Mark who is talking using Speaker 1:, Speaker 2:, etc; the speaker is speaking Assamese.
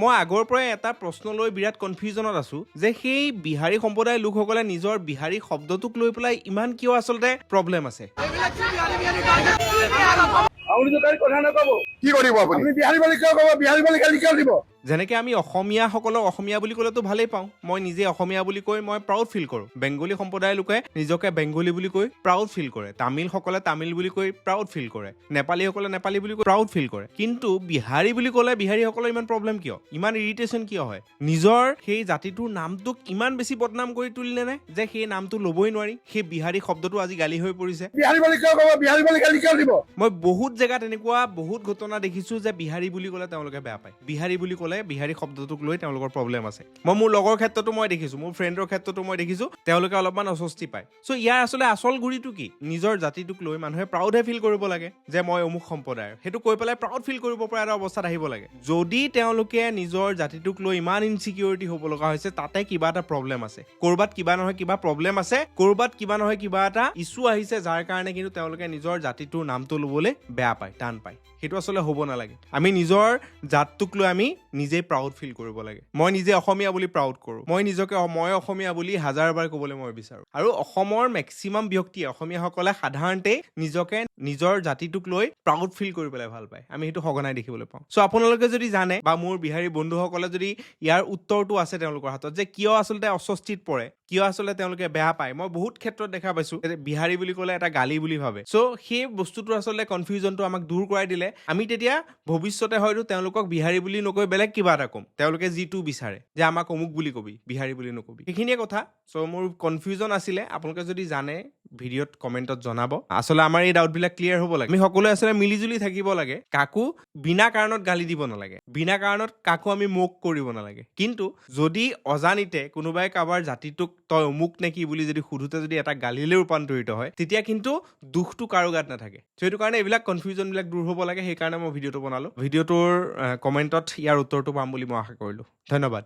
Speaker 1: মই আগৰ পৰাই এটা প্ৰশ্ন লৈ বিৰাট কনফিউজনত আছো যে সেই বিহাৰী সম্প্ৰদায়ৰ লোকসকলে নিজৰ বিহাৰী শব্দটোক লৈ পেলাই ইমান কিয় আচলতে প্ৰব্লেম আছে। যেনেকে আমি অসমীয়াসকলক অসমীয়া বুলি ক'লেতো ভালেই পাওঁ, মই নিজে অসমীয়া বুলি কৈ মই প্ৰাউড ফিল কৰোঁ। বেংগলী সম্প্ৰদায়ৰ লোকে নিজকে বেংগলী বুলি কৈ প্ৰাউড ফিল কৰে, তামিলসকলে তামিল বুলি কৈ প্ৰাউড ফিল কৰে, নেপালীসকলে নেপালী বুলি কৈ প্ৰাউড ফিল কৰে। কিন্তু বিহাৰী বুলি ক'লে বিহাৰীসকলৰ ইমান প্ৰব্লেম কিয়, ইমান ইৰিটেশ্যন কিয় হয়? নিজৰ সেই জাতিটোৰ নামটোক ইমান বেছি বদনাম কৰি তুলিলে নে যে সেই নামটো ল'বই নোৱাৰি, সেই বিহাৰী শব্দটো আজি গালি হৈ পৰিছে। মই বহুত জেগাত এনেকুৱা বহুত ঘটনা দেখিছো যে বিহাৰী বুলি ক'লে তেওঁলোকে বেয়া পায়, বিহাৰী বুলি ক'লে বিহাৰী শব্দটোক লৈ তেওঁলোকৰ প্ৰব্লেম আছে। মই মোৰ লগৰ ক্ষেত্ৰতো মই দেখিছো, মোৰ ফ্ৰেণ্ডৰ ক্ষেত্ৰতো মই দেখিছো তেওঁলোকে অলপমান অস্বস্তি পায়। চ' ইয়াৰ আচলতে আচল গুৰিটো কি? নিজৰ জাতিটোক লৈ মানুহে প্ৰাউডহে ফিল কৰিব লাগে যে মই অমুক সম্প্ৰদায়ৰ, সেইটো কৈ পেলাই প্ৰাউড ফিল কৰিব পৰা এটা অৱস্থাত আহিব লাগে। যদি তেওঁলোকে নিজৰ জাতিটোক লৈ ইমান ইনচিকিউৰিটি হ'ব লগা হৈছে, তাতে কিবা এটা প্ৰব্লেম আছে, ক'ৰবাত কিবা নহয় কিবা প্ৰব্লেম আছে, ক'ৰবাত কিবা নহয় কিবা এটা ইছ্যু আহিছে, যাৰ কাৰণে কিন্তু তেওঁলোকে নিজৰ জাতিটোৰ নামটো ল'বলৈ বেয়া পায়, টান পায়। সেইটো আচলতে হ'ব নালাগে। আমি নিজৰ জাতটোক লৈ আমি নিজেই প্ৰাউড ফিল কৰিব লাগে। মই নিজে অসমীয়া বুলি প্ৰাউড কৰোঁ, মই নিজকে মই অসমীয়া বুলি হাজাৰবাৰ ক'বলৈ মই বিচাৰোঁ। আৰু অসমৰ মেক্সিমাম ব্যক্তিয়ে, অসমীয়াসকলে সাধাৰণতে নিজকে নিজৰ জাতিটোক লৈ প্ৰাউড ফিল কৰি পেলাই ভাল পায়, আমি সেইটো সঘনাই দেখিবলৈ পাওঁ। চ' আপোনালোকে যদি জানে বা মোৰ বিহাৰী বন্ধুসকলে যদি ইয়াৰ উত্তৰটো আছে তেওঁলোকৰ হাতত যে কিয় আচলতে অস্বস্তিত পৰে, কিয় আচলতে তেওঁলোকে বেয়া পায়, মই বহুত ক্ষেত্ৰত দেখা পাইছো বিহাৰী বুলি ক'লে এটা গালি বুলি ভাবে। চ' সেই বস্তুটো আচলতে কনফিউজনটো আমাক দূৰ কৰাই দিলে আমি তেতিয়া ভৱিষ্যতে হয়তো তেওঁলোকক বিহাৰী বুলি নকৈ বেলেগ কিবা এটা ক'ম, তেওঁলোকে যিটো বিচাৰে যে আমাক অমুক বুলি কবি, বিহাৰী বুলি নকবি, সেইখিনিয়ে কথা। চ' মোৰ কনফিউজন আছিলে, আপোনালোকে যদি জানে ভিডিঅ'ত কমেণ্টত জনাব। আচলতে আমাৰ এই ডাউটবিলাক ক্লিয়াৰ হ'ব লাগে। আমি সকলোৱে আচলতে মিলিজুলি থাকিব লাগে, কাকো বিনা কাৰণত গালি দিব নালাগে, বিনা কাৰণত কাকো আমি মোক কৰিব নালাগে। কিন্তু যদি অজানিতে কোনোবাই কাৰোবাৰ জাতিটোক তই অমুক নেকি বুলি যদি সোধোতে যদি এটা গালিলৈ ৰূপান্তৰিত হয়, তেতিয়া কিন্তু দুখটো কাৰো গাত নাথাকে। চ' সেইটো কাৰণে এইবিলাক কনফিউজনবিলাক দূৰ হ'ব লাগে, সেইকাৰণে মই ভিডিঅ'টো বনালোঁ। ভিডিঅ'টোৰ কমেণ্টত ইয়াৰ উত্তৰটো পাম বুলি মই আশা কৰিলোঁ। ধন্যবাদ।